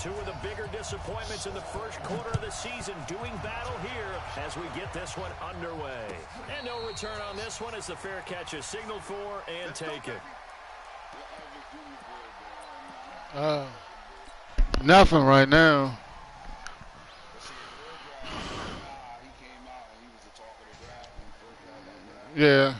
Two of the bigger disappointments in the first quarter of the season doing battle here as we get this one underway. And no return on this one as the fair catch is signaled for and taken. Nothing right now. Yeah.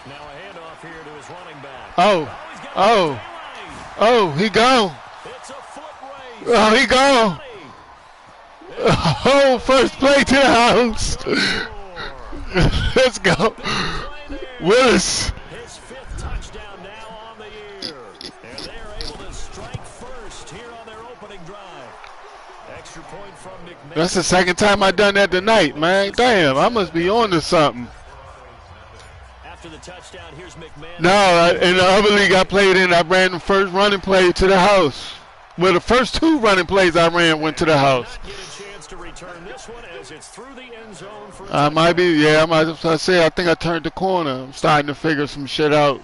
Now a handoff here to his running back. Oh, he gone. It's a foot race. Oh, he gone. Oh, first play to the house. Let's go. Willis. His fifth touchdown now on the year. And they are able to strike first here on their opening drive. Extra point from McMahon. That's the second time I done that tonight, man. Damn, I must be on to something. After the touchdown, here's McMahon. No, in the other league I played in, I ran the first running play to the house. Well, the first two running plays I ran went to the house. I might be, yeah, I say I think I turned the corner. I'm starting to figure some shit out.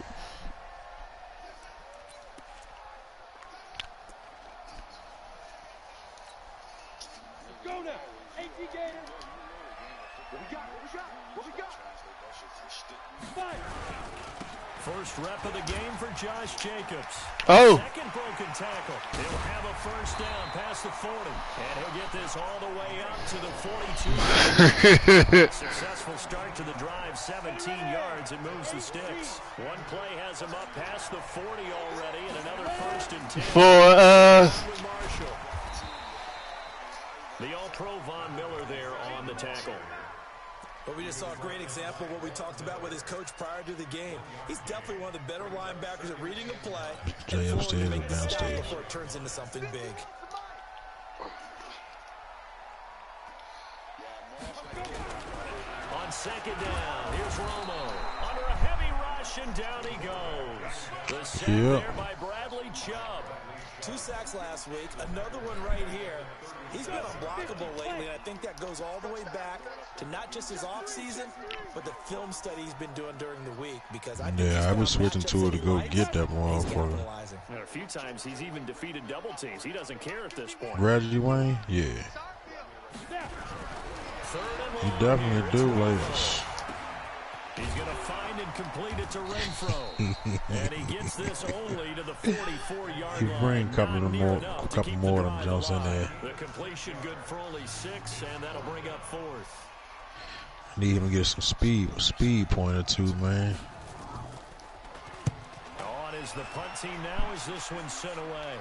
First rep of the game for Josh Jacobs. Oh. Second broken tackle. He'll have a first down past the 40. And he'll get this all the way up to the 42. Successful start to the drive, 17 yards, and moves the sticks. One play has him up past the 40 already, and another first and 10. For Marshall. The All-Pro Von Miller there on the tackle. But we just saw a great example of what we talked about with his coach prior to the game. He's definitely one of the better linebackers at reading a play and flowing to make the stop before it turns into something big. On second down, here's Romo. Under a heavy rush, and down he goes. The sack there by Bradley Chubb. 2 sacks last week, another one right here. He's been unblockable lately, and I think that goes all the way back to not just his offseason, but the film study he's been doing during the week. Because I was switching to it to go get that motherfucker. A few times he's even defeated double teams. He doesn't care at this point. Bradley Wayne, yeah. He definitely do like this. He's going to find and complete it to Renfro. And he gets this only to the 44-yard line. He bring a couple more of them jumps in there. The completion good for only 6, and that'll bring up 4th. Need him to get some speed point or two, man. On is the punt team now as this one's sent away.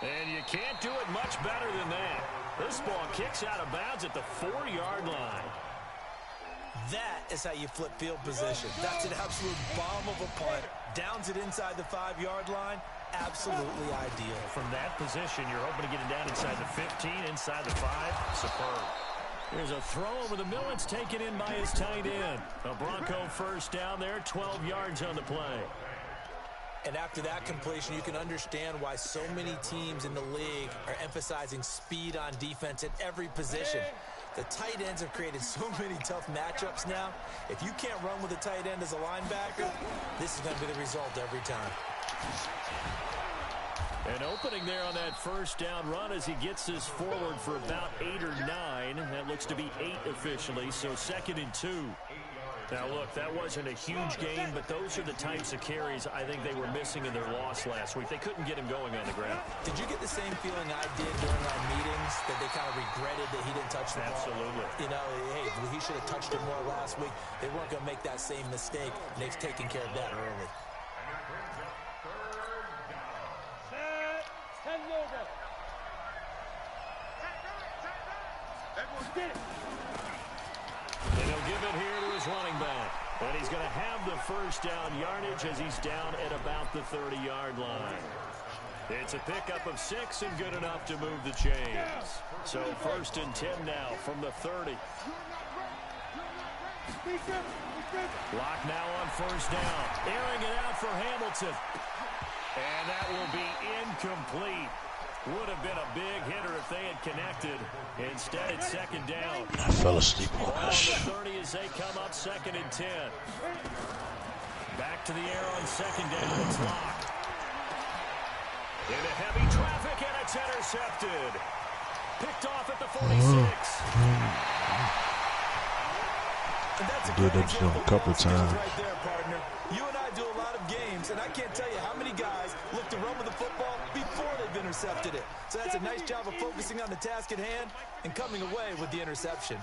And you can't do it much better than that. This ball kicks out of bounds at the 4-yard line. That is how you flip field position. That's an absolute bomb of a punt. Downs it inside the 5-yard line. Absolutely ideal. From that position, you're hoping to get it down inside the 15, inside the 5. Superb. Here's a throw over the middle. It's taken in by his tight end. A Bronco first down there, 12 yards on the play. And after that completion, you can understand why so many teams in the league are emphasizing speed on defense at every position. The tight ends have created so many tough matchups now. If you can't run with a tight end as a linebacker, this is going to be the result every time. An opening there on that first down run as he gets this forward for about 8 or 9. That looks to be 8 officially, so 2nd and 2. Now, look, that wasn't a huge gain, but those are the types of carries I think they were missing in their loss last week. They couldn't get him going on the ground. Did you get the same feeling I did during our meetings, that they kind of regretted that he didn't touch the ball? Absolutely. You know, hey, he should have touched it more last week. They weren't going to make that same mistake, and they've taken care of that early. And he'll give it here to his running back. And he's going to have the first down yardage as he's down at about the 30-yard line. It's a pickup of 6 and good enough to move the chains. So 1st and 10 now from the 30. Lock now on first down. Airing it out for Hamilton. And that will be incomplete. Would have been a big hitter if they had connected. Instead, it's second down. I fell asleep on that shit. 30 as they come up, 2nd and 10. Back to the air on 2nd down. It's locked. Into heavy traffic, and it's intercepted. Picked off at the 46. Did that jump a couple of times. Right there, partner. You and I do a lot of games, and I can't tell you how many guys look to run with the football before they've intercepted it. So that's a nice job of focusing on the task at hand and coming away with the interception.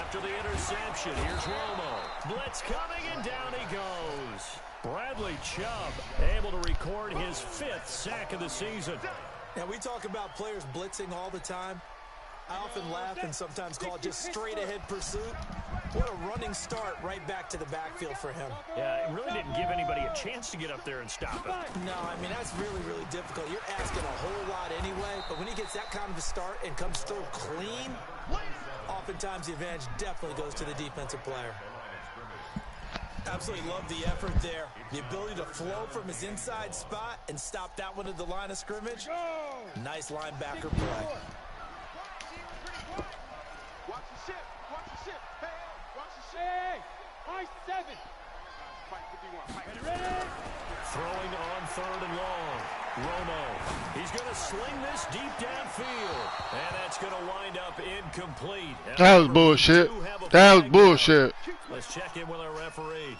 After the interception, here's Romo. Blitz coming, and down he goes. Bradley Chubb able to record his 5th sack of the season. Now, we talk about players blitzing all the time. I often laugh and sometimes call it just straight-ahead pursuit. What a running start right back to the backfield for him. Yeah, it really didn't give anybody a chance to get up there and stop him. No, I mean, that's really, really difficult. You're asking a whole lot anyway, but when he gets that kind of a start and comes through clean, oftentimes the advantage definitely goes to the defensive player. Absolutely love the effort there. The ability to flow from his inside spot and stop that one at the line of scrimmage. Nice linebacker play. Watch the ship. Watch the ship. Hey, watch the ship. Hey, high 7. Fight 51. Ready? Throwing on 3rd and long. Romo. He's going to sling this deep downfield. And that's going to wind up incomplete. That was bullshit. That was bullshit. Let's check in with our referee.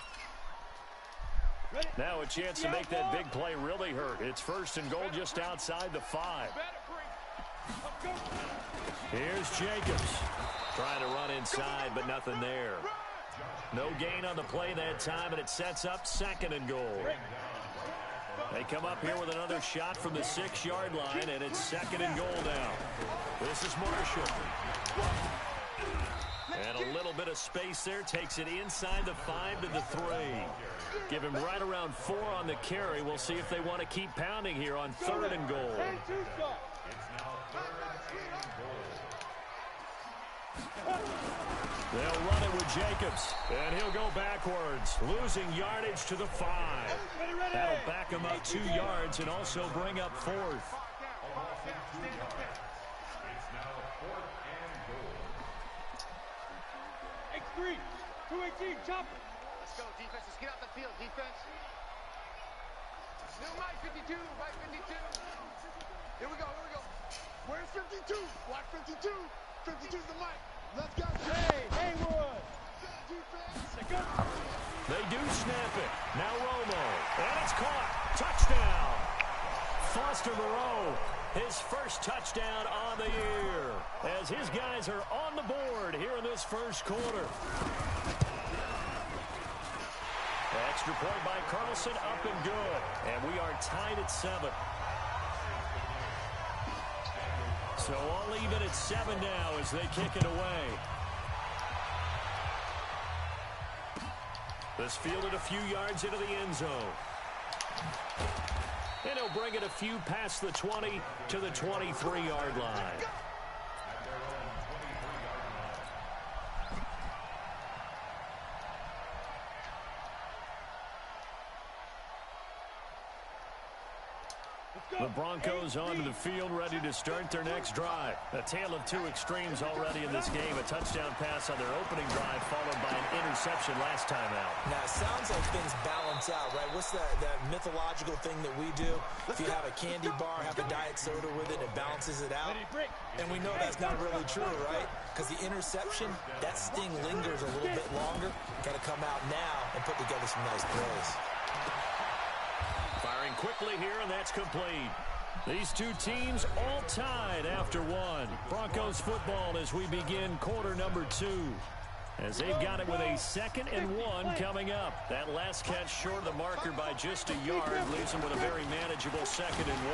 Now a chance to make that big play really hurt. It's 1st and goal just outside the 5. Here's Jacobs. Trying to run inside, but nothing there. No gain on the play that time, and it sets up 2nd and goal. They come up here with another shot from the 6-yard line, and it's 2nd and goal now. This is Marshall. And a little bit of space there. Takes it inside the 5 to the 3. Give him right around 4 on the carry. We'll see if they want to keep pounding here on 3rd and goal. They'll run it with Jacobs, and he'll go backwards, losing yardage to the 5. That'll back him up 2 yards and also bring up 4th. X3, 218, chopper. Let's go, defense. Let's get out the field, defense. New Mike 52, Mike 52. Here we go, here we go. Where's 52? Watch 52. 52's the mic. Let's go. Hey, Haywood. They do snap it. Now Romo. And it's caught. Touchdown. Foster Moreau, his first touchdown on the year, as his guys are on the board here in this 1st quarter. Extra point by Carlson, up and good. And we are tied at 7. So all even at 7 now as they kick it away. This fielded a few yards into the end zone. And he'll bring it a few past the 20 to the 23-yard line. The Broncos onto the field, ready to start their next drive. A tale of 2 extremes already in this game. A touchdown pass on their opening drive, followed by an interception last time out. Now, it sounds like things balance out, right? What's that mythological thing that we do? If you have a candy bar, have a diet soda with it, it balances it out. And we know that's not really true, right? Because the interception, that sting lingers a little bit longer. Got to come out now and put together some nice plays. Firing quickly here, and that's complete. These 2 teams all tied after 1. Broncos football as we begin quarter number 2. As they've got it with a 2nd and 1 coming up. That last catch short of the marker by just a yard leaves them with a very manageable 2nd and 1.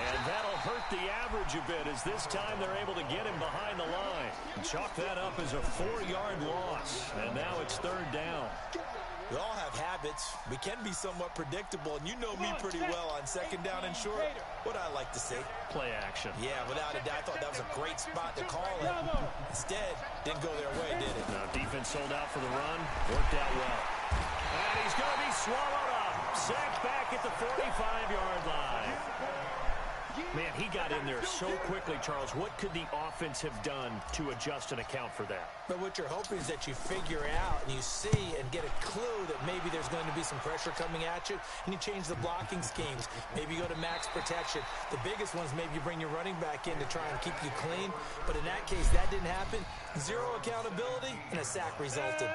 And that'll hurt the average a bit as this time they're able to get him behind the line. Chalk that up as a 4-yard loss. And now it's 3rd down. We all have habits. We can be somewhat predictable, and you know me pretty well on 2nd down and short. What I like to see. Play action. Yeah, without a doubt. I thought that was a great spot to call it. Instead, didn't go their way, did it? Now, defense sold out for the run. Worked out well. And he's going to be swallowed up. Sacked back at the 45-yard line. Man, he got in there so quickly, Charles. What could the offense have done to adjust and account for that? But what you're hoping is that you figure out and you see and get a clue that maybe there's going to be some pressure coming at you, and you change the blocking schemes. Maybe you go to max protection. The biggest ones, maybe you bring your running back in to try and keep you clean. But in that case, that didn't happen. Zero accountability, and a sack resulted.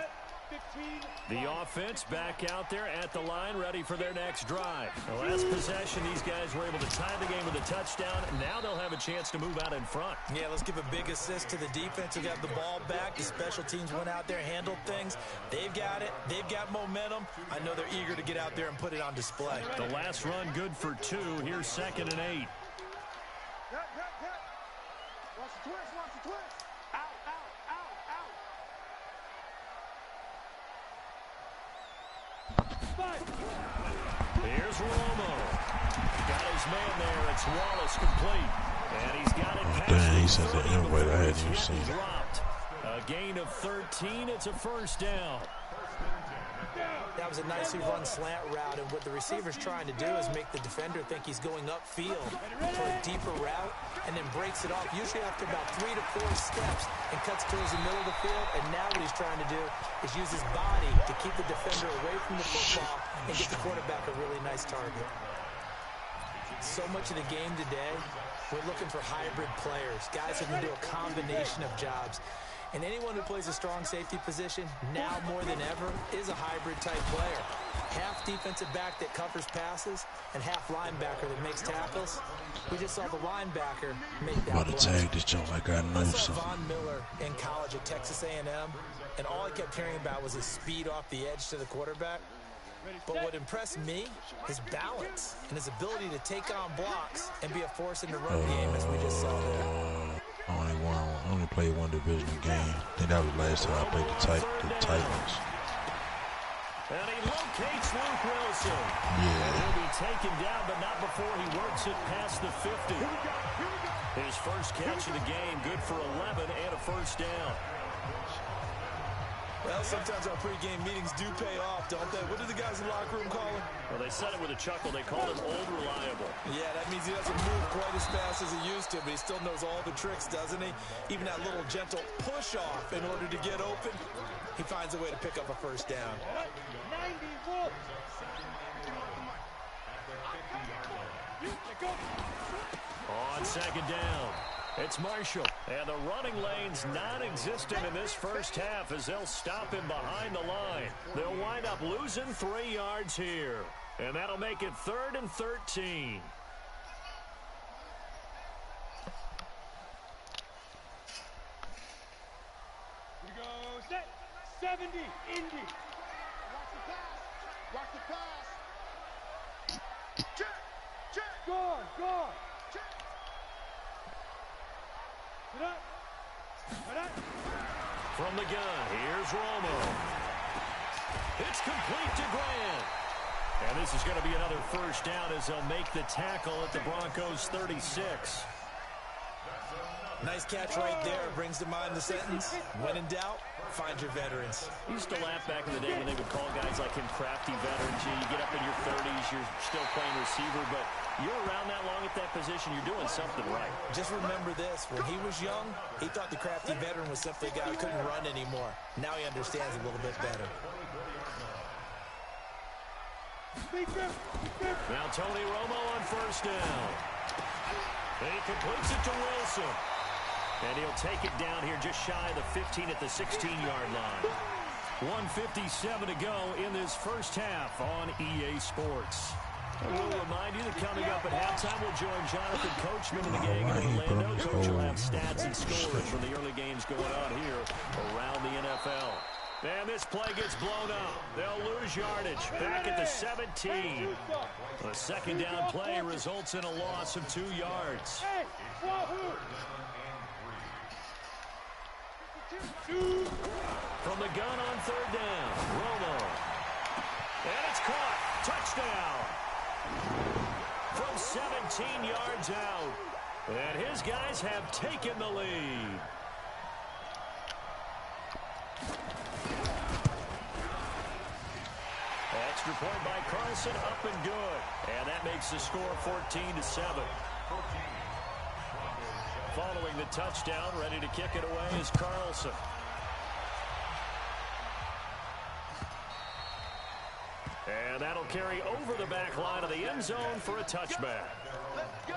The offense back out there at the line, ready for their next drive. The last possession, these guys were able to tie the game with a touchdown. Now they'll have a chance to move out in front. Yeah, let's give a big assist to the defense who got the ball back. The special teams went out there, handled things. They've got it. They've got momentum. I know they're eager to get out there and put it on display. The last run good for 2. Here's 2nd and 8. Watch the twist, watch the twist. Out, out, out, out. Here's Romo. Got his man there. It's Wallace complete. And he's got it past. Dang, he sent the invite. I hadn't even seen it. Dropped. A gain of 13. It's a first down. That was a nicely run slant route, and what the receiver's trying to do is make the defender think he's going upfield for a deeper route, and then breaks it off, usually after about 3 to 4 steps, and cuts towards the middle of the field. And now what he's trying to do is use his body to keep the defender away from the football and get the quarterback a really nice target. So much of the game today, we're looking for hybrid players, guys who can do a combination of jobs. And anyone who plays a strong safety position, now more than ever, is a hybrid-type player. Half defensive back that covers passes, and half linebacker that makes tackles. We just saw the linebacker make that About to play. tag this joint like I know I saw something. Von Miller in college at Texas A&M, and all I kept hearing about was his speed off the edge to the quarterback. But what impressed me, his balance and his ability to take on blocks and be a force in the run game, as we just saw there. I only played one divisional game. I think that was the last time I played the Titans. And he locates Luke Wilson. Yeah. He'll be taken down, but not before he works it past the 50. His first catch of the game, good for 11 and a first down. Well, sometimes our pregame meetings do pay off, don't they? What do the guys in the locker room call him? Well, they said it with a chuckle. They called him Old Reliable. Yeah, that means he doesn't move quite as fast as he used to, but he still knows all the tricks, doesn't he? Even that little gentle push-off in order to get open, he finds a way to pick up a first down. 90 On 2nd down, it's Marshall. And the running lane's non-existent in this first half as they'll stop him behind the line. They'll wind up losing 3 yards here. And that'll make it 3rd and 13. Here we go. Set. 70. Indy. Watch the pass. Watch the pass. Check. Check. Gone. Gone. Check. Sit up. Sit up. From the gun, here's Romo. It's complete to Grant. And this is going to be another first down as they'll make the tackle at the Broncos 36. Nice catch right there. Brings to mind the sentence, when in doubt, find your veterans. I used to laugh back in the day when they would call guys like him crafty veterans. You get up in your 30s, you're still playing receiver, but you're around that long at that position, you're doing something right. Just remember this, when he was young, he thought the crafty veteran was simply a guy who couldn't run anymore. Now he understands a little bit better. Now Tony Romo on first down. And he completes it to Wilson. And he'll take it down here just shy of the 15 at the 16-yard line. 1:57 to go in this first half on EA Sports. And we'll remind you that coming up at halftime, we'll join Jonathan Coachman and the gang in Orlando. Coach will have stats and scores from the early games going on here around the NFL. And this play gets blown up. They'll lose yardage back at the 17. A second down play results in a loss of 2 yards. From the gun on third down, Romo. And it's caught. Touchdown. From 17 yards out. And his guys have taken the lead. extra point by Carlson, up and good. And that makes the score 14-7. Following the touchdown, ready to kick it away is Carlson. And that'll carry over the back line of the end zone for a touchback. Let's go.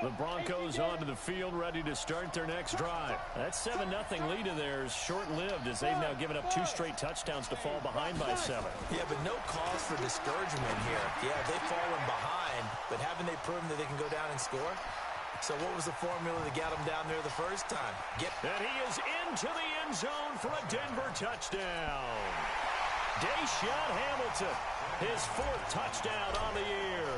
The Broncos onto the field, ready to start their next drive. That 7-0 lead of theirs short-lived as they've now given up 2 straight touchdowns to fall behind by 7. Yeah, but no cause for discouragement here. Yeah, they've fallen behind, but haven't they proven that they can go down and score? So what was the formula that got them down there the first time? And he is into the end zone for a Denver touchdown. Deshaun Hamilton, his 4th touchdown on the year,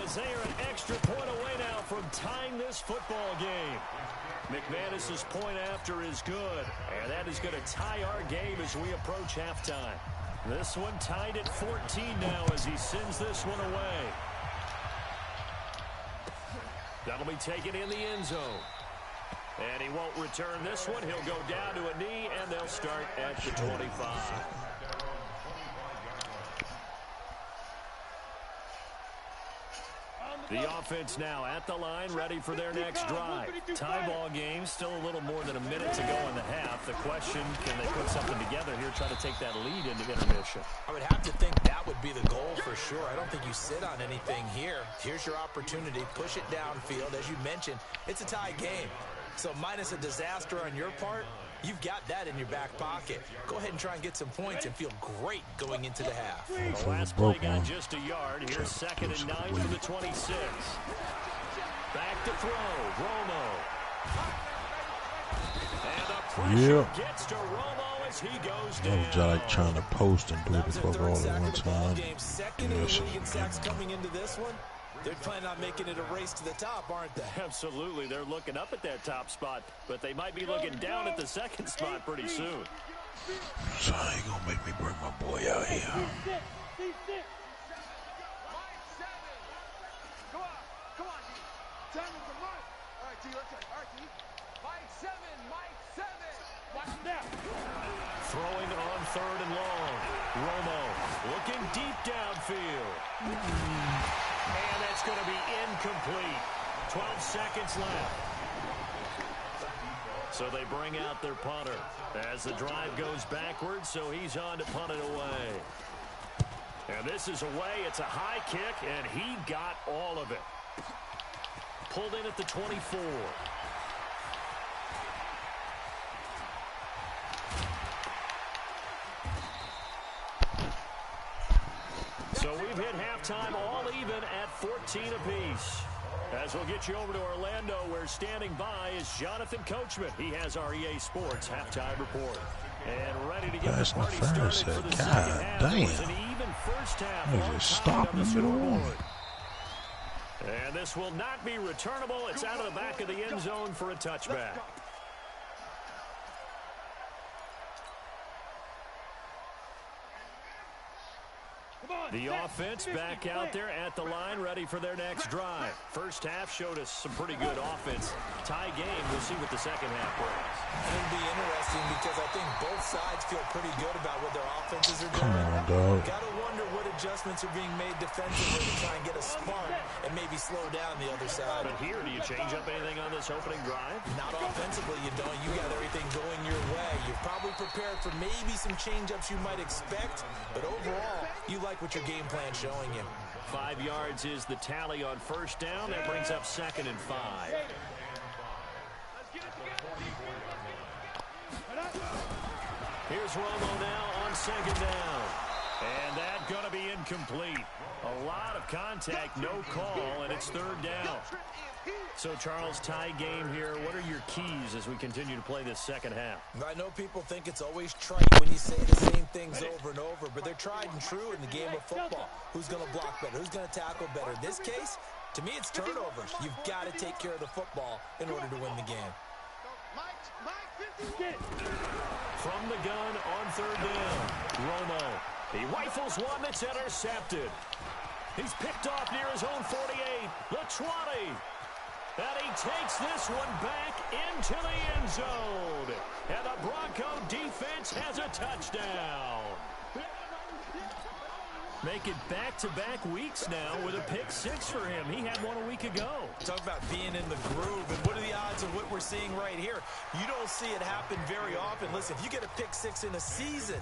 as they are an extra point away now from tying this football game. McManus's point after is good, and that is going to tie our game as we approach halftime. This one tied at 14 now as he sends this one away. That'll be taken in the end zone. And he won't return this one. He'll go down to a knee, and they'll start at the 25. The offense now at the line, ready for their next drive. Tie ball game, still a little more than a minute to go in the half. The question, can they put something together here, try to take that lead into intermission? I would have to think that would be the goal for sure. I don't think you sit on anything here. Here's your opportunity. Push it downfield. As you mentioned, it's a tie game. So minus a disaster on your part, you've got that in your back pocket. Go ahead and try and get some points and feel great going into the half. The last play got just a yard. Here's 2nd and 9 from the 26. Back to throw. Romo. And the pressure gets to Romo as he goes down. I was like trying to post and do it before all at one time. Second in the league in sacks coming into this one. They're planning on making it a race to the top, aren't they? Absolutely. They're looking up at that top spot, but they might be looking down at the 2nd spot pretty soon. So how you gonna make me bring my boy out here? Come on, D. 10 is the Mike. All right, D, let's go. All right, D. Mike 7, Mike 7. Watch that. Throwing on 3rd and long. Romo looking deep downfield. And that's going to be incomplete. 12 seconds left. So they bring out their punter as the drive goes backwards, so he's on to punt it away. And this is away. It's a high kick, and he got all of it. Pulled in at the 24. So we've hit halftime all even at 14 apiece. As we'll get you over to Orlando, where standing by is Jonathan Coachman. He has our EA Sports halftime report. And ready to get the party started for the second half. It was an even first half. They just stopped in the middle of it. And this will not be returnable. It's out of the back of the end zone for a touchback. The offense back out there at the line, ready for their next drive. First half showed us some pretty good offense. Tie game, we'll see what the second half brings. It'll be interesting because I think both sides feel pretty good about what their offenses are doing. Come on, dog. Gotta wonder what adjustments are being made defensively to try and get a spark and maybe slow down the other side. But here, do you change up anything on this opening drive? Not offensively, you don't. You got everything going your way. You're probably prepared for maybe some change-ups you might expect, but overall, you like what your game plan showing you. 5 yards is the tally on first down. That brings up 2nd and 5. Here's Romo now on 2nd down. And that's going to be incomplete. A lot of contact, no call, and it's 3rd down. So, Charles, tie game here. What are your keys as we continue to play this second half? I know people think it's always trite when you say the same things over and over, but they're tried and true in the game of football. Who's going to block better? Who's going to tackle better? In this case, to me, it's turnovers. You've got to take care of the football in order to win the game. From the gun on 3rd down, Romo. He rifles one that's intercepted. He's picked off near his own 48. The 20. And he takes this one back into the end zone. And the Bronco defense has a touchdown. Make it back-to-back weeks now with a pick six for him. He had one a week ago. Talk about being in the groove, and what are the odds of what we're seeing right here? You don't see it happen very often. Listen, if you get a pick six in a season,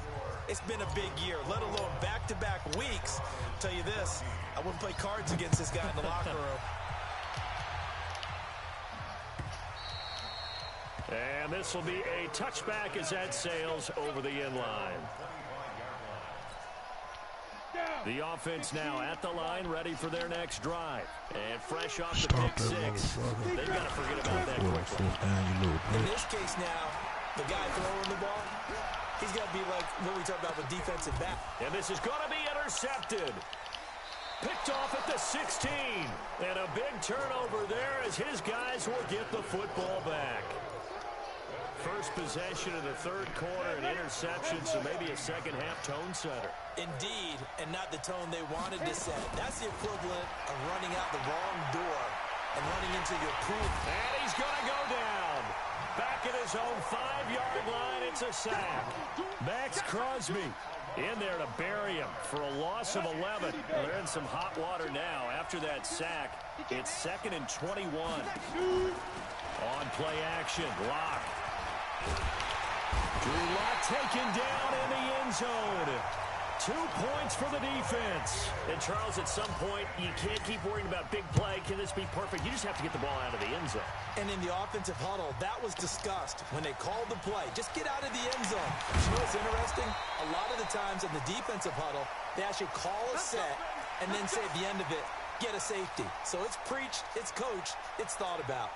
it's been a big year, let alone back-to-back weeks. I'll tell you this, I wouldn't play cards against this guy in the locker room. And this will be a touchback as that sails over the end line. The offense now at the line, ready for their next drive. And fresh off the pick six, they've got to forget about that quickly. In this case now, the guy throwing the ball, he's got to be like what we talked about with defensive back. And this is going to be intercepted. Picked off at the 16. And a big turnover there as his guys will get the football back. First possession of the third quarter, an interception, so maybe a second-half tone setter. Indeed, and not the tone they wanted to set. That's the equivalent of running out the wrong door and running into your proof. And he's going to go down. Back at his own 5-yard line, it's a sack. Max Crosby in there to bury him for a loss of 11. They're in some hot water now. After that sack, it's 2nd and 21. On play action, Lock. Drew Lock taken down in the end zone. 2 points for the defense. And Charles, at some point, you can't keep worrying about big play. Can this be perfect? You just have to get the ball out of the end zone. And in the offensive huddle, that was discussed when they called the play. Just get out of the end zone. You know what's interesting? A lot of the times in the defensive huddle, they actually call a set and then say at the end of it, get a safety. So it's preached, it's coached, it's thought about.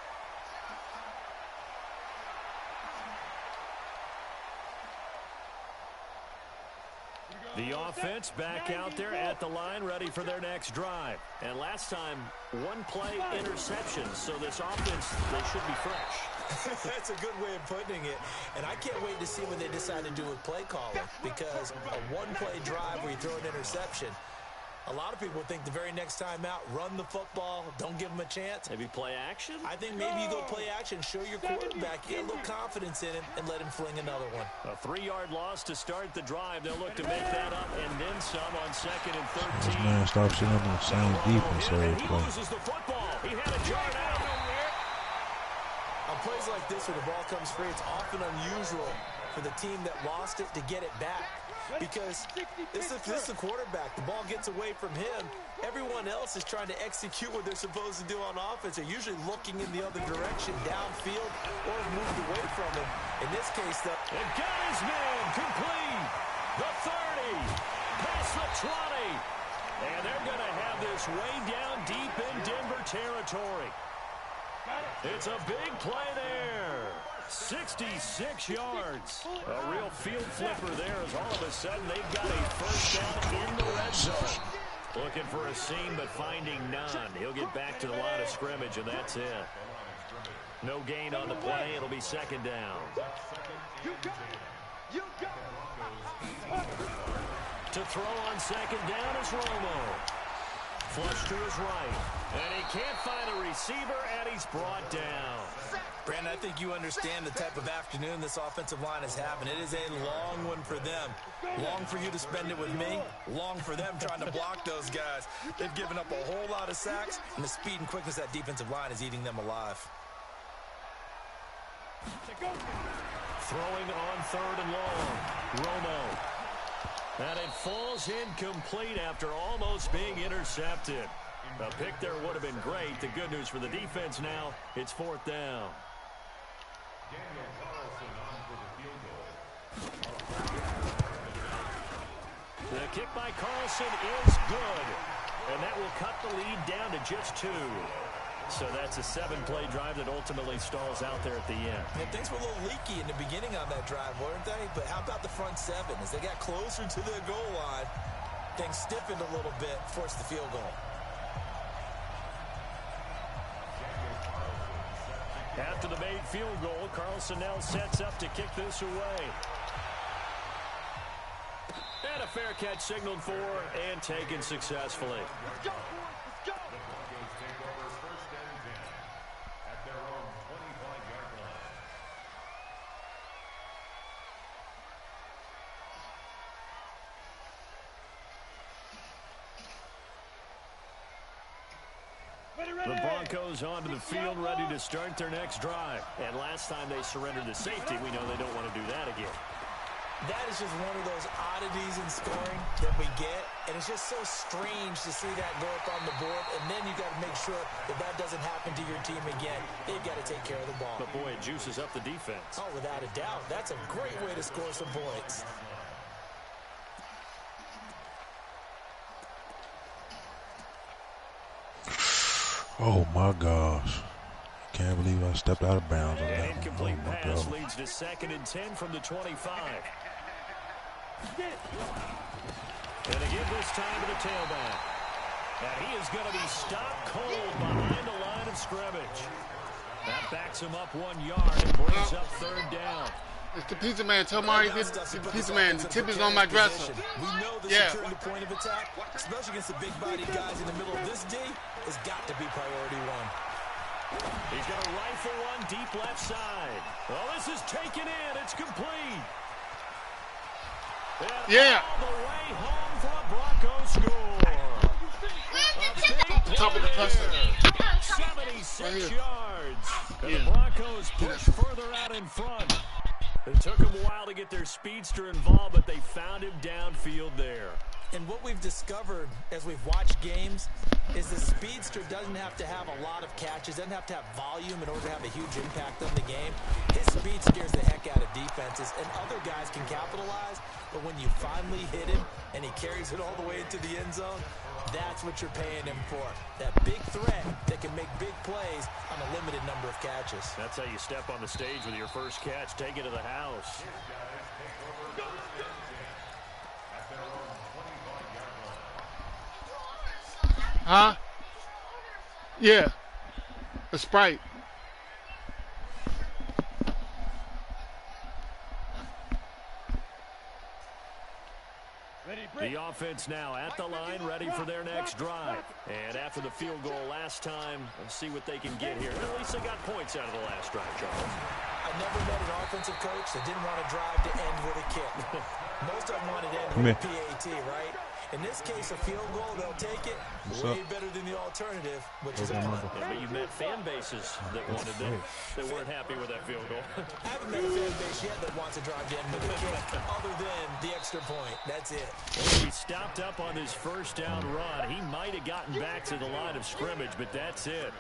The offense back out there at the line, ready for their next drive. And last time, one play interception. So this offense, they should be fresh. That's a good way of putting it. And I can't wait to see what they decide to do with play calling. Because a one-play drive where you throw an interception, a lot of people think the very next time out, run the football, don't give them a chance. Maybe play action? I think maybe you go play action, show your quarterback, get a little confidence in him, and let him fling another one. A 3-yard loss to start the drive. They'll look to make that up and then some on 2nd and 13. Man, stop sitting on the same defense every He play. loses the football. He had a yard out. On plays like this where the ball comes free, it's often unusual for the team that lost it to get it back. Because this is the quarterback. The ball gets away from him. Everyone else is trying to execute what they're supposed to do on offense. They're usually looking in the other direction, downfield, or moved away from him. In this case, though, And got his man complete. The 30. Past the 20. And they're going to have this way down deep in Denver territory. It's a big play there. 66 yards. A real field flipper there as all of a sudden they've got a first down in the red zone. Looking for a seam but finding none. He'll get back to the line of scrimmage and that's it. No gain on the play. It'll be 2nd down. To throw on 2nd down is Romo. Flush to his right. And he can't find a receiver, and he's brought down. Brandon, I think you understand the type of afternoon this offensive line is having. It is a long one for them. Long for you to spend it with me. Long for them trying to block those guys. They've given up a whole lot of sacks, and the speed and quickness of that defensive line is eating them alive. Throwing on 3rd and long. Romo. And it falls incomplete after almost being intercepted. A pick there would have been great. The good news for the defense now, it's 4th down. The kick by Carlson is good. And that will cut the lead down to just 2. So that's a 7-play drive that ultimately stalls out there at the end. And things were a little leaky in the beginning on that drive, weren't they? But how about the front 7? As they got closer to the goal line, things stiffened a little bit, forced the field goal. After the made field goal, Carlson now sets up to kick this away. And a fair catch signaled for and taken successfully. Let's go, boys. Let's go. The Broncos onto the field, ready to start their next drive. And last time they surrendered to safety, we know they don't want to do that again. That is just one of those oddities in scoring that we get, and it's just so strange to see that go up on the board, and then you got to make sure that that doesn't happen to your team again. They've got to take care of the ball. But, boy, it juices up the defense. Oh, without a doubt. That's a great way to score some points. Oh, my gosh. Can't believe I stepped out of bounds on An that one. incomplete Oh, my pass God. leads to 2nd and 10 from the 25. And again this time to the tailback. And he is going to be stopped cold behind the line of scrimmage. That backs him up 1 yard and brings up 3rd down. It's the pizza man. Tell Marty the pizza man. The tip is on my dresser. We know the Yeah. security point of attack, especially against the big-bodied guys in the middle of this D, has got to be priority one. He's going to rifle one deep left side. Well, this is taken in. It's complete. And Yeah. all the way home for a Broncos score. A big Top of the play cluster. there. 76 yards. And the Broncos push further out in front. It took them a while to get their speedster involved, but they found him downfield there. And what we've discovered as we've watched games is the speedster doesn't have to have a lot of catches, doesn't have to have volume in order to have a huge impact on the game. His speed scares the heck out of defenses, and other guys can capitalize, but when you finally hit him and he carries it all the way into the end zone, that's what you're paying him for. That big threat that can make big plays on a limited number of catches. That's how you step on the stage with your first catch. Take it to the house. Huh? Yeah. A Sprite. The offense now at the line, ready for their next drive. And after the field goal last time, let's see what they can get here. At least they got points out of the last drive, Charles. I never met an offensive coach that didn't want a drive to end with a kick. Most of them want it to end with a PAT, right? In this case, a field goal, they'll take it. Way better than the alternative, which is a punt. But you've met fan bases that wanted them, that weren't happy with that field goal. I haven't met a fan base yet that wants a drive to end with a kick, other than the extra point. That's it. He stopped up on his first down run. He might have gotten back to the line of scrimmage, but that's it.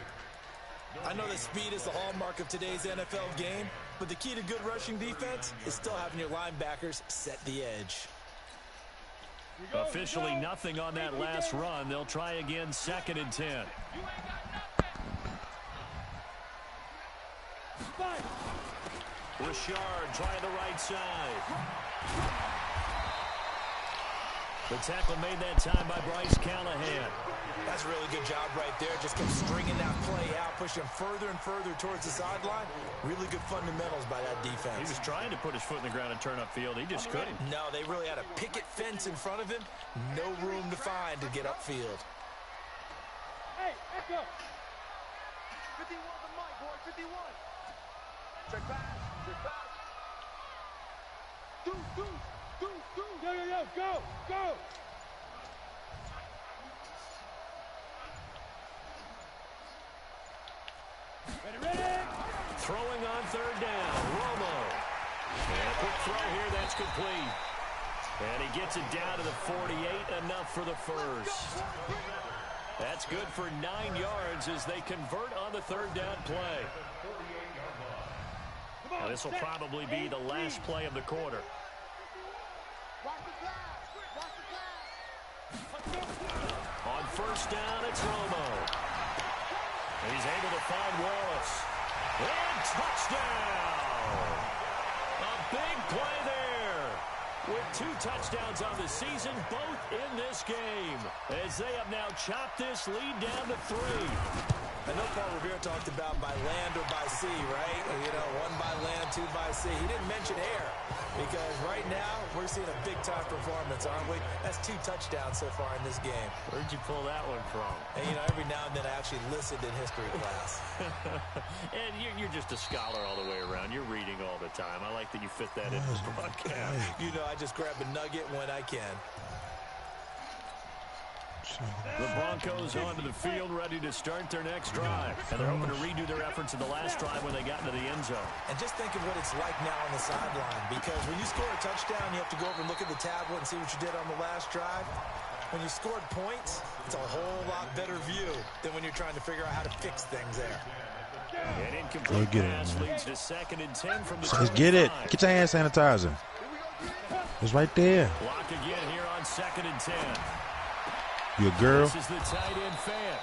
I know that speed is the hallmark of today's NFL game, but the key to good rushing defense is still having your linebackers set the edge. Officially nothing on that last run. They'll try again, 2nd and 10. Richard trying the right side. The tackle made that time by Bryce Callahan. That's a really good job right there. Just kept stringing that play out, pushing further and further towards the sideline. Really good fundamentals by that defense. He was trying to put his foot in the ground and turn upfield. He just couldn't. No, they really had a picket fence in front of him. No room to find to get upfield. Hey, Echo. 51 the mic, boy. 51. Check pass. Check pass. Do. Yo. Go. Ready. Throwing on 3rd down, Romo. And a quick throw here, that's complete. And he gets it down to the 48, enough for the first. That's good for 9 yards as they convert on the 3rd down play. Now, this will probably be the last play of the quarter. On 1st down, it's Romo. And he's able to find Wallace. And touchdown! A big play there. With 2 touchdowns on the season, both in this game. As they have now chopped this lead down to 3. I know Paul Revere talked about by land or by sea, right? You know, one by land, two by sea. He didn't mention air because right now we're seeing a big-time performance, aren't we? That's 2 touchdowns so far in this game. Where'd you pull that one from? And, you know, every now and then I actually listened in history class. And you're just a scholar all the way around. You're reading all the time. I like that you fit that into the broadcast. You know, I just grab a nugget when I can. The Broncos onto the field, ready to start their next drive. And they're hoping to redo their efforts in the last drive when they got into the end zone. And just think of what it's like now on the sideline. Because when you score a touchdown, you have to go over and look at the tablet and see what you did on the last drive. When you scored points, it's a whole lot better view than when you're trying to figure out how to fix things there. An incomplete pass leads to 2nd and 10 from the 25. Let's get it. Get your hand sanitizer. It's right there. Block again here on 2nd and 10. You a girl? This is the tight end fan.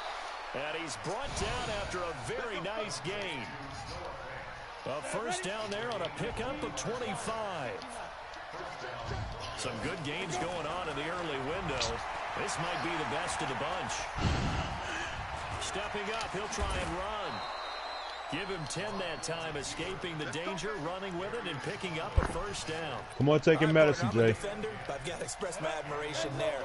And he's brought down after a very nice gain. A first down there on a pickup of 25. Some good gains going on in the early window. This might be the best of the bunch. Stepping up, he'll try and run. Give him 10 that time, escaping the danger, running with it, and picking up a first down. Come on, take your medicine, Jay. I've got to express my admiration there.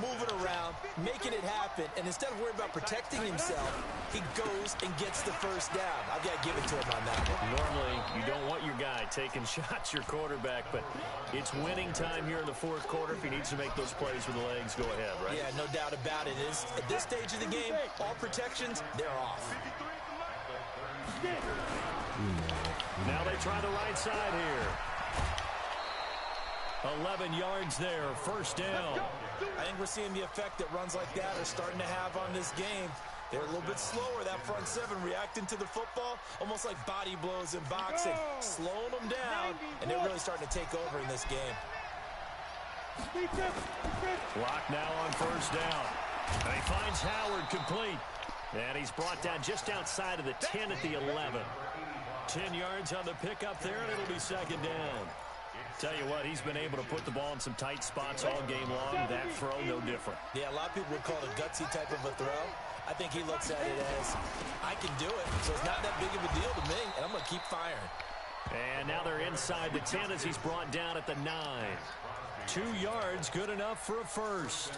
Moving around, making it happen, and instead of worrying about protecting himself, he goes and gets the first down. I've got to give it to him on that one. Normally, you don't want your guy taking shots, your quarterback, but it's winning time here in the 4th quarter. If he needs to make those plays with the legs, go ahead, right? Yeah, no doubt about it. At this stage of the game, all protections, they're off. Now they try the right side here. 11 yards there, first down. I think we're seeing the effect that runs like that are starting to have on this game. They're a little bit slower, that front 7, reacting to the football, almost like body blows in boxing, slowing them down, and they're really starting to take over in this game. Lock now on first down. And he finds Howard complete. And he's brought down just outside of the 10 at the 11. 10 yards on the pickup there, and it'll be 2nd down. Tell you what, he's been able to put the ball in some tight spots all game long. That throw, no different. Yeah, a lot of people would call it a gutsy type of a throw. I think he looks at it as, I can do it, so it's not that big of a deal to me, and I'm going to keep firing. And now they're inside the 10 as he's brought down at the 9. 2 yards, good enough for a first.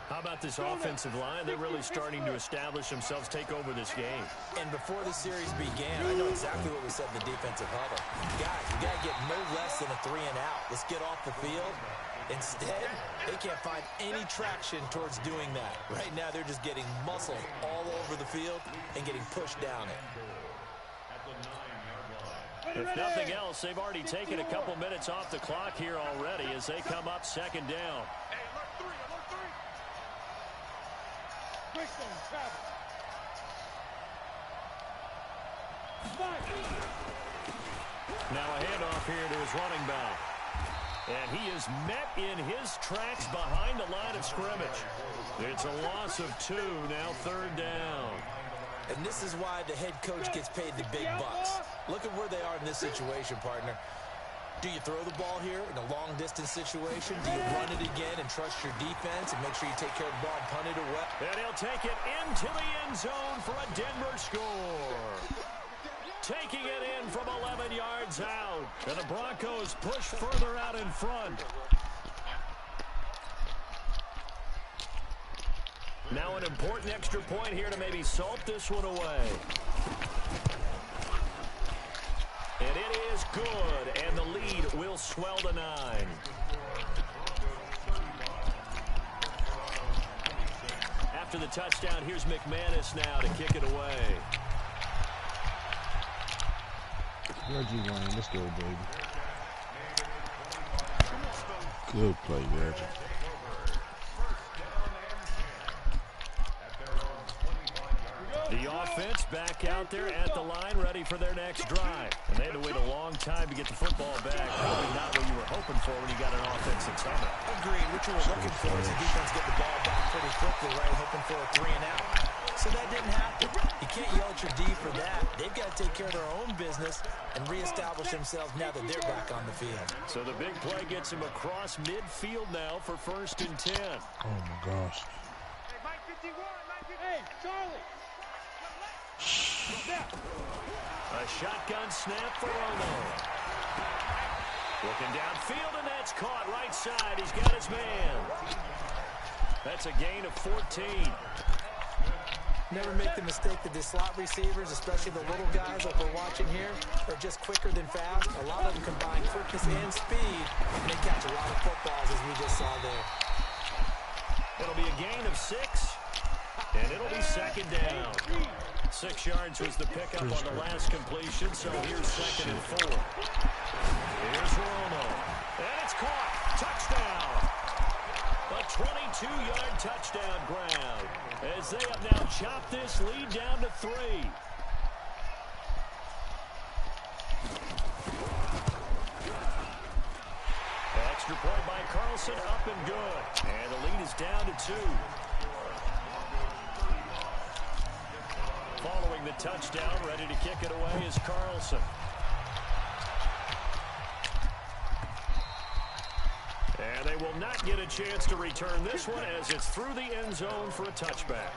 How about this offensive line? They're really starting to establish themselves, take over this game. And before the series began, I know exactly what we said in the defensive huddle. Guys, we got to get no less than a 3 and out. Let's get off the field. Instead, they can't find any traction towards doing that. Right now, they're just getting muscled all over the field and getting pushed down it. If nothing else, they've already taken a couple minutes off the clock here already as they come up 2nd down. Now a handoff here to his running back. And he is met in his tracks behind the line of scrimmage. It's a loss of 2, now 3rd down. And this is why the head coach gets paid the big bucks. Look at where they are in this situation, partner. Do you throw the ball here in a long-distance situation? Do you run it again and trust your defense and make sure you take care of the ball and punt it away? And he'll take it into the end zone for a Denver score. Taking it in from 11 yards out. And the Broncos push further out in front. Now an important extra point here to maybe salt this one away. And it is good, and the lead will swell to 9. After the touchdown, here's McManus now to kick it away. Reggie Wayne, let's go, baby. Good play, Reggie. The offense back out there at the line, ready for their next drive. And they had to wait a long time to get the football back. Probably not what you were hoping for when you got an offensive tunnel. Agreed. What you were looking for is the defense get the ball back pretty quickly, right? Hoping for a 3 and out. So that didn't happen. You can't yell at your D for that. They've got to take care of their own business and reestablish themselves now that they're back on the field. So the big play gets him across midfield now for 1st and 10. Oh, my gosh. Hey, Mike 51, Mike 50. Hey, Charlie. A shotgun snap for Romo. Looking downfield, and that's caught right side. He's got his man. That's a gain of 14. Never make the mistake that the slot receivers, especially the little guys like we're watching here, are just quicker than fast. A lot of them combine quickness and speed, and they catch a lot of footballs, as we just saw there. It'll be a gain of 6, and it'll be second down. 6 yards was the pickup on the last completion, so here's second and 4. Here's Romo, and it's caught. Touchdown. A 22-yard touchdown grab, as they have now chopped this lead down to 3. Extra point by Carlson, up and good. And the lead is down to 2. Following the touchdown, ready to kick it away is Carlson. And they will not get a chance to return this one as it's through the end zone for a touchback.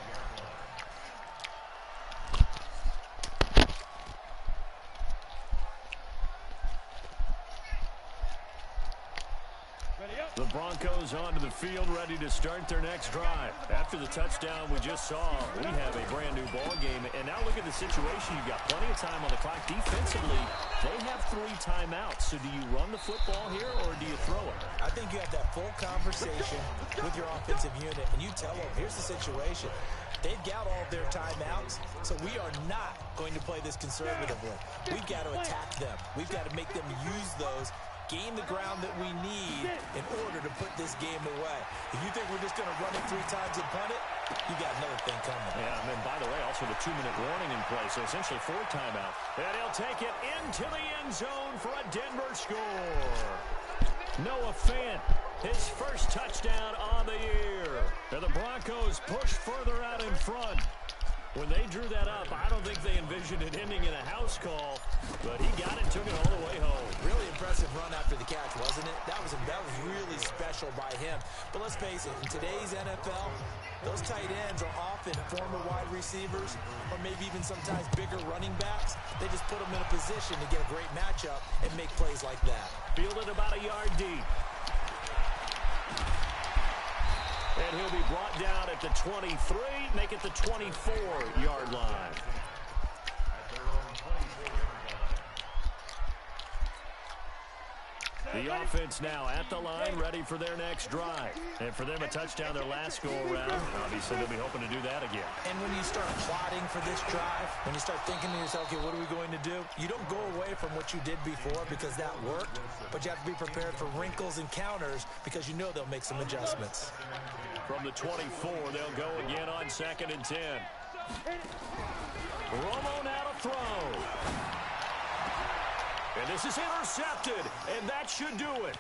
The Broncos onto the field, ready to start their next drive. After the touchdown we just saw, we have a brand new ball game. And now look at the situation. You've got plenty of time on the clock. Defensively, they have 3 timeouts. So do you run the football here or do you throw it? I think you have that full conversation with your offensive unit, and you tell them, here's the situation. They've got all of their timeouts, so we are not going to play this conservatively. We've got to attack them. We've got to make them use those, gain the ground that we need in order to put this game away. If you think we're just going to run it 3 times and punt it, you got another thing coming. Yeah, and then, by the way, also the 2-minute warning in play, so essentially 4 timeouts. And he'll take it into the end zone for a Denver score. Noah Fant, his first touchdown on the year. And the Broncos push further out in front. When they drew that up, I don't think they envisioned it ending in a house call, but he got it, took it all the way home. Really impressive run after the catch, wasn't it? That was really special by him. But let's face it, in today's NFL, those tight ends are often former wide receivers or maybe even sometimes bigger running backs. They just put them in a position to get a great matchup and make plays like that. Fielded about a yard deep. And he'll be brought down at the 23, make it the 24-yard line. The offense now at the line, ready for their next drive. And for them, a touchdown their last go-around. Obviously, they'll be hoping to do that again. And when you start plotting for this drive, when you start thinking to yourself, okay, what are we going to do? You don't go away from what you did before because that worked, but you have to be prepared for wrinkles and counters because you know they'll make some adjustments. From the 24, they'll go again on 2nd and 10. Romo now to throw. And this is intercepted, and that should do it.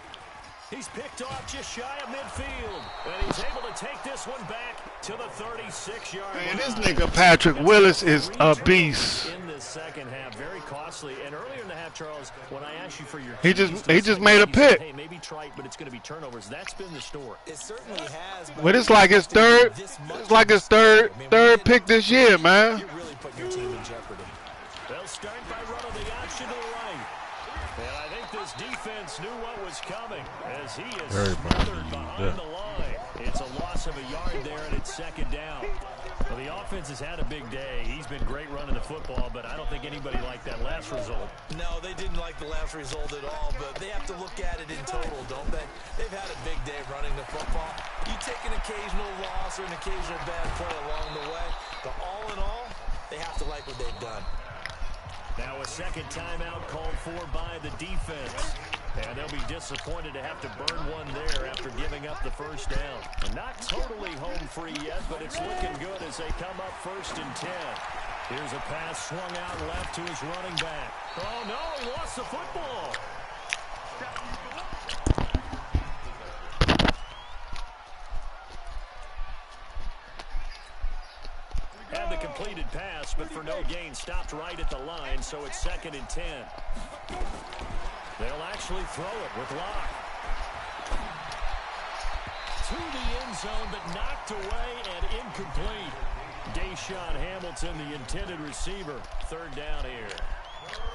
He's picked off just shy of midfield, and he's able to take this one back to the 36-yard line. Man, this nigga Patrick Willis is a beast. In this second half, very costly. And earlier in the half, Charles, when I asked you for your He just made a pick. Hey, maybe trite, but it's going to be turnovers. That's been the story. It certainly has. But it's like his third pick this year, man. You're really putting your team in jeopardy. They'll start by running the option to the right. And I think this defense knew what was coming as he is smothered behind the line. It's a loss of a yard there, and it's second down. Well, the offense has had a big day. He's been great running the football, but I don't think anybody liked that last result. No, they didn't like the last result at all, but they have to look at it in total, don't they? They've had a big day running the football. You take an occasional loss or an occasional bad play along the way, but all in all, they have to like what they've done. Now a second timeout called for by the defense. And they'll be disappointed to have to burn one there after giving up the first down. Not totally home free yet, but it's looking good as they come up 1st and 10. Here's a pass swung out left to his running back. Oh, no, he lost the football. Had the completed pass, but for no gain, stopped right at the line, so it's 2nd and 10. They'll actually throw it with Locke. To the end zone, but knocked away and incomplete. Deshaun Hamilton, the intended receiver, third down here.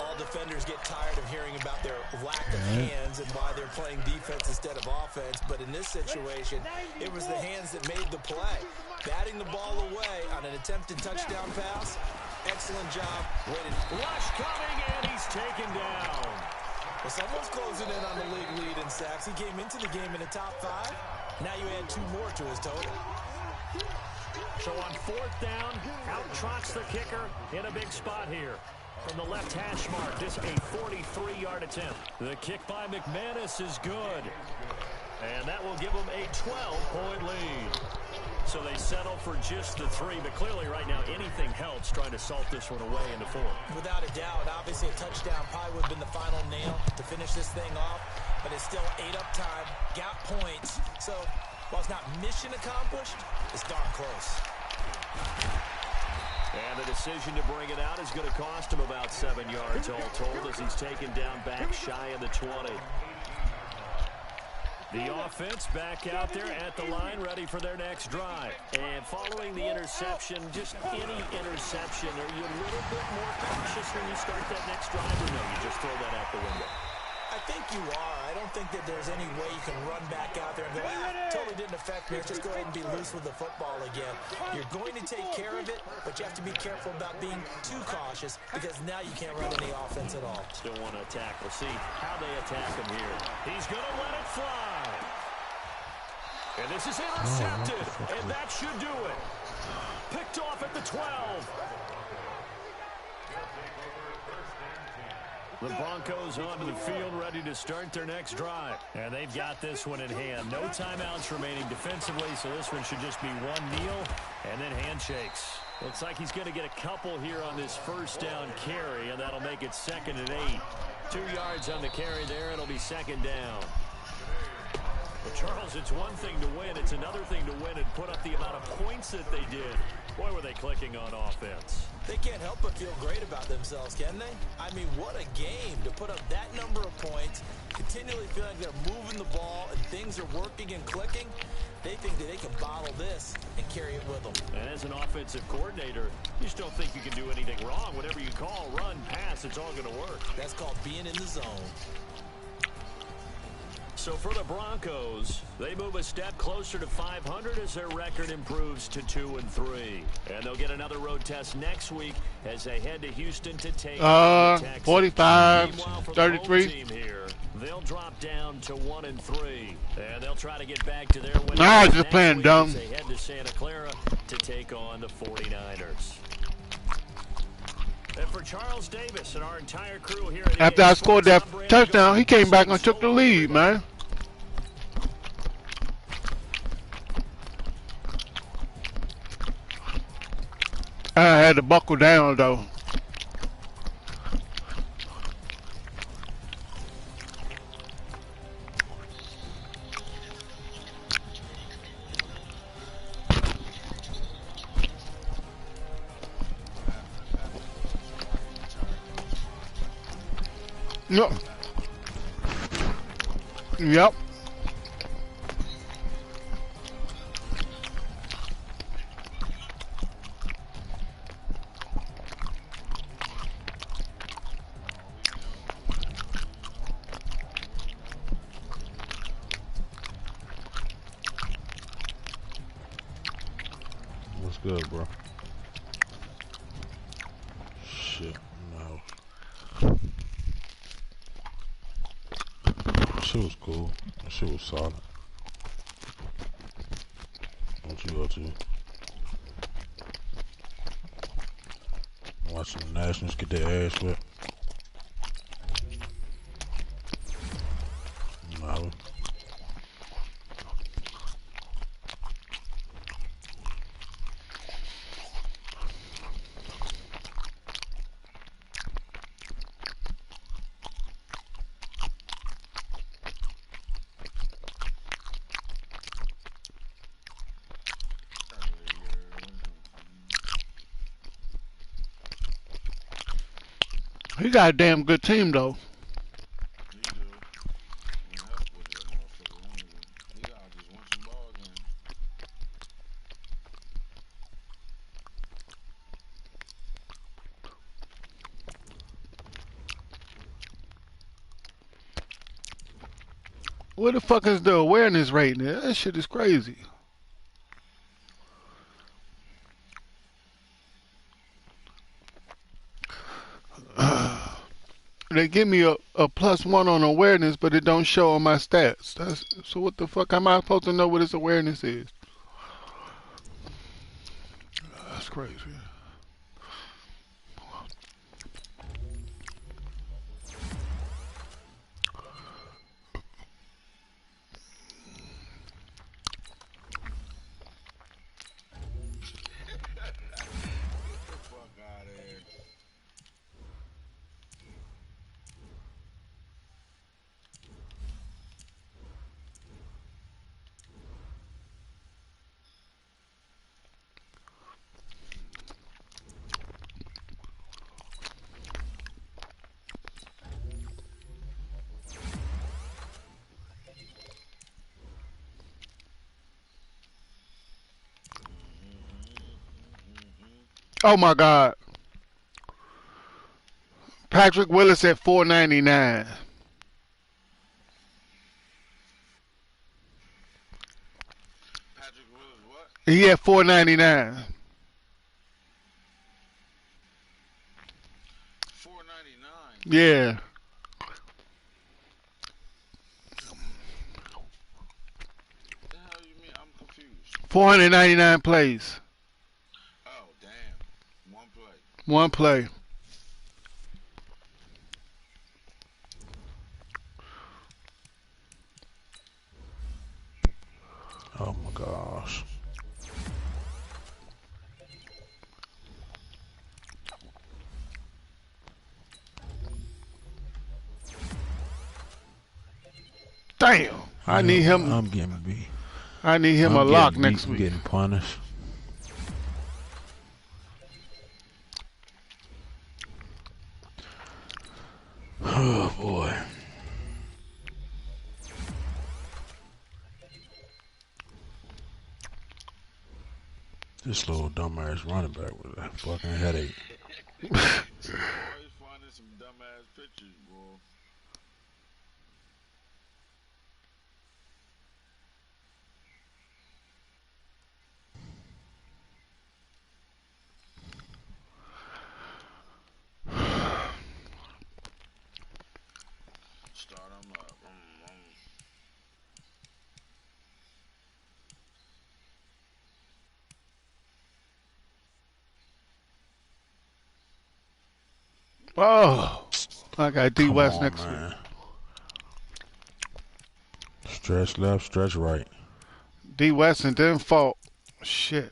All defenders get tired of hearing about their lack of hands and why they're playing defense instead of offense. But in this situation, it was the hands that made the play. Batting the ball away on an attempted touchdown pass. Excellent job. Rush coming, and he's taken down. Well, someone's closing in on the league lead in sacks. He came into the game in the top 5. Now you add 2 more to his total. So on fourth down, out trots the kicker in a big spot here. From the left hash mark, this a 43-yard attempt. The kick by McManus is good. And that will give them a 12-point lead. So they settle for just the 3, but clearly right now anything helps trying to salt this one away into 4. Without a doubt, obviously a touchdown probably would have been the final nail to finish this thing off, but it's still 8 up time, got points. So while it's not mission accomplished, it's darn close. And the decision to bring it out is going to cost him about 7 yards all told as he's taken down back shy of the 20. The offense back out there at the line, ready for their next drive. And following the interception, just any interception, are you a little bit more cautious when you start that next drive, or no, you just throw that out the window? I think you are. I don't think that there's any way you can run back out there and go, totally didn't affect me. Let's just go ahead and be loose with the football again. You're going to take care of it, but you have to be careful about being too cautious because now you can't run any offense at all. Still want to attack. We'll see how they attack him here. He's going to let it fly. And this is intercepted, and that should do it. Picked off at the 12. The Broncos onto the field, ready to start their next drive. And they've got this one in hand. No timeouts remaining defensively, so this one should just be one kneel and then handshakes. Looks like he's going to get a couple here on this first down carry, and that'll make it 2nd and 8. 2 yards on the carry there. It'll be 2nd down. But Charles, it's one thing to win. It's another thing to win and put up the amount of points that they did. Boy, were they clicking on offense. They can't help but feel great about themselves, can they? I mean, what a game to put up that number of points, continually feeling like they're moving the ball and things are working and clicking. They think that they can bottle this and carry it with them. And as an offensive coordinator, you just don't think you can do anything wrong. Whatever you call, run, pass, it's all going to work. That's called being in the zone. So for the Broncos, they move a step closer to 500 as their record improves to 2-3. And they'll get another road test next week as they head to Houston to take on the Texans. 45, Meanwhile, for 33. The home team here, they'll drop down to 1-3. And they'll try to get back to their winning Nah, just next playing week dumb. as they head to Santa Clara to take on the 49ers. And for Charles Davis and our entire crew here at After I scored that touchdown, he came back and took the lead, man. I had to buckle down, though. Yep. Yep. What's good, bro? Shit, no. Shit was cool. That shit was solid. What you up to? Watching the Nationals get their ass whipped. No. He got a damn good team, though. Where the fuck is the awareness rating? That shit is crazy. They give me a +1 on awareness, but it don't show on my stats. So what the fuck am I supposed to know what his awareness is? That's crazy. Oh my God. Patrick Willis at 499. Patrick Willis, what? He at 499. 499. Yeah. What the hell you mean? I'm confused. 499 plays. Oh, damn. One play. One play. Oh my gosh. Damn. I need him. I'm getting beat. I need him a lock next week. Getting punished. Oh boy. This little dumbass running back with a fucking headache. Always finding some dumbass pictures, bro. Start him up. Oh, I got D Come West on, next man. week. Stretch left, stretch right. D West and then fault. Shit.